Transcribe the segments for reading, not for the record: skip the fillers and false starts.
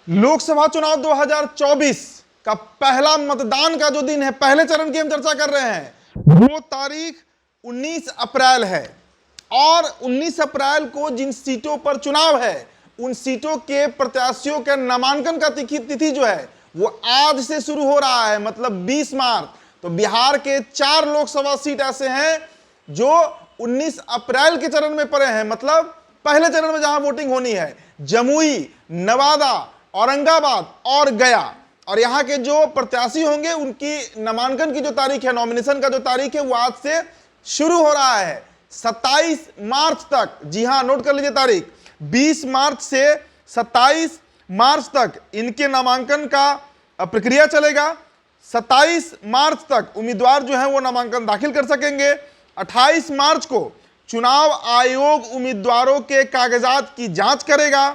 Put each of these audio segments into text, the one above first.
लोकसभा चुनाव 2024 का पहला मतदान का जो दिन है, पहले चरण की हम चर्चा कर रहे हैं, वो तारीख 19 अप्रैल है। और 19 अप्रैल को जिन सीटों पर चुनाव है, उन सीटों के प्रत्याशियों के नामांकन का तिथि जो है वो आज से शुरू हो रहा है, मतलब 20 मार्च। तो बिहार के 4 लोकसभा सीट ऐसे हैं जो 19 अप्रैल के चरण में पड़े हैं, मतलब पहले चरण में जहां वोटिंग होनी है। जमुई, नवादा, औरंगाबाद और गया। और यहां के जो प्रत्याशी होंगे उनकी नामांकन की जो तारीख है, नॉमिनेशन का जो तारीख है, वो आज से शुरू हो रहा है 27 मार्च तक। जी हां, नोट कर लीजिए तारीख, 20 मार्च से 27 मार्च तक इनके नामांकन का प्रक्रिया चलेगा। 27 मार्च तक उम्मीदवार जो है वो नामांकन दाखिल कर सकेंगे। 28 मार्च को चुनाव आयोग उम्मीदवारों के कागजात की जांच करेगा।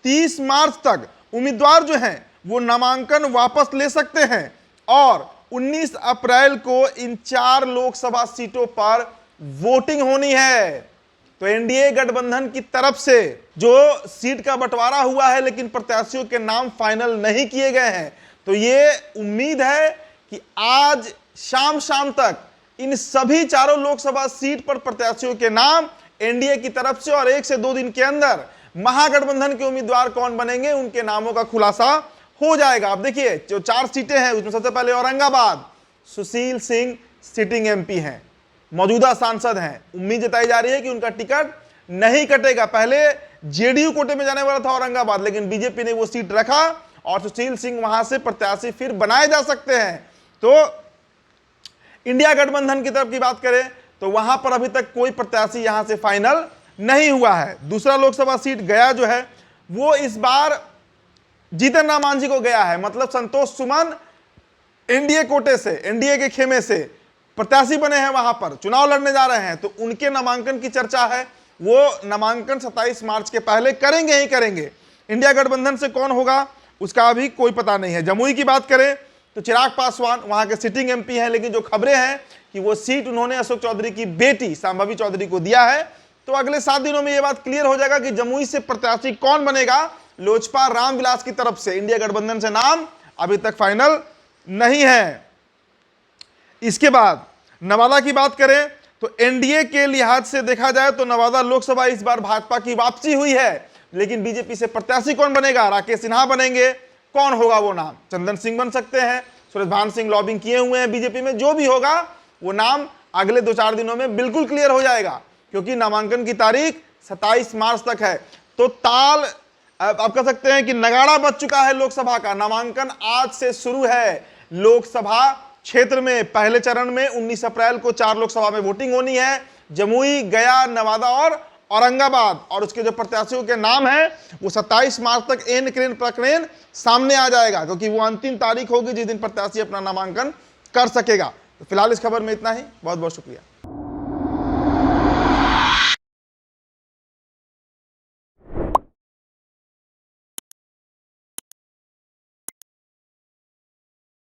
30 मार्च तक उम्मीदवार जो हैं वो नामांकन वापस ले सकते हैं। और 19 अप्रैल को इन 4 लोकसभा सीटों पर वोटिंग होनी है। तो एनडीए गठबंधन की तरफ से जो सीट का बंटवारा हुआ है, लेकिन प्रत्याशियों के नाम फाइनल नहीं किए गए हैं, तो ये उम्मीद है कि आज शाम तक इन सभी 4 लोकसभा सीट पर प्रत्याशियों के नाम एनडीए की तरफ से, और 1 से 2 दिन के अंदर महागठबंधन के उम्मीदवार कौन बनेंगे उनके नामों का खुलासा हो जाएगा। अब देखिए, जो 4 सीटें हैं उसमें सबसे पहले औरंगाबाद, सुशील सिंह सिटिंग एमपी हैं, मौजूदा सांसद हैं। उम्मीद जताई जा रही है कि उनका टिकट नहीं कटेगा। पहले जेडीयू कोटे में जाने वाला था औरंगाबाद, लेकिन बीजेपी ने वो सीट रखा और सुशील सिंह वहां से प्रत्याशी फिर बनाए जा सकते हैं। तो इंडिया गठबंधन की तरफ की बात करें तो वहां पर अभी तक कोई प्रत्याशी यहां से फाइनल नहीं हुआ है। दूसरा लोकसभा सीट गया जो है वो इस बार जीतन राम मांझी को गया है, मतलब संतोष सुमन एनडीए कोटे से, एनडीए के खेमे से प्रत्याशी बने हैं, वहां पर चुनाव लड़ने जा रहे हैं। तो उनके नामांकन की चर्चा है, वो नामांकन 27 मार्च के पहले करेंगे ही करेंगे। इंडिया गठबंधन से कौन होगा उसका अभी कोई पता नहीं है। जमुई की बात करें तो चिराग पासवान वहां के सिटिंग एमपी हैं, लेकिन जो खबरें हैं कि वो सीट उन्होंने अशोक चौधरी की बेटी संभावी चौधरी को दिया है। तो अगले 7 दिनों में यह बात क्लियर हो जाएगा कि जमुई से प्रत्याशी कौन बनेगा। लोजपा रामविलास की तरफ से इंडिया गठबंधन से नाम अभी तक फाइनल नहीं है। इसके बाद नवादा की बात करें तो एनडीए के लिहाज से देखा जाए तो नवादा लोकसभा इस बार भाजपा की वापसी हुई है, लेकिन बीजेपी से प्रत्याशी कौन बनेगा? राकेश सिन्हा बनेंगे। कौन होगा वो नाम? चंदन सिंह बन सकते हैं, सुरेश सिंह लॉबिंग किए हुए हैं बीजेपी में। जो भी होगा वो नाम अगले 2-4 दिनों में बिल्कुल क्लियर हो जाएगा, क्योंकि नामांकन की तारीख 27 मार्च तक है। तो ताल आप कह सकते हैं कि नगाड़ा बज चुका है लोकसभा का। नामांकन आज से शुरू है। लोकसभा क्षेत्र में पहले चरण में 19 अप्रैल को 4 लोकसभा में वोटिंग होनी है। जमुई, गया, नवादा और औरंगाबाद, और उसके जो प्रत्याशियों के नाम हैं वो 27 मार्च तक एन प्रकरण सामने आ जाएगा, क्योंकि वो अंतिम तारीख होगी जिस दिन प्रत्याशी अपना नामांकन कर सकेगा। तो फिलहाल इस खबर में इतना ही। बहुत बहुत शुक्रिया।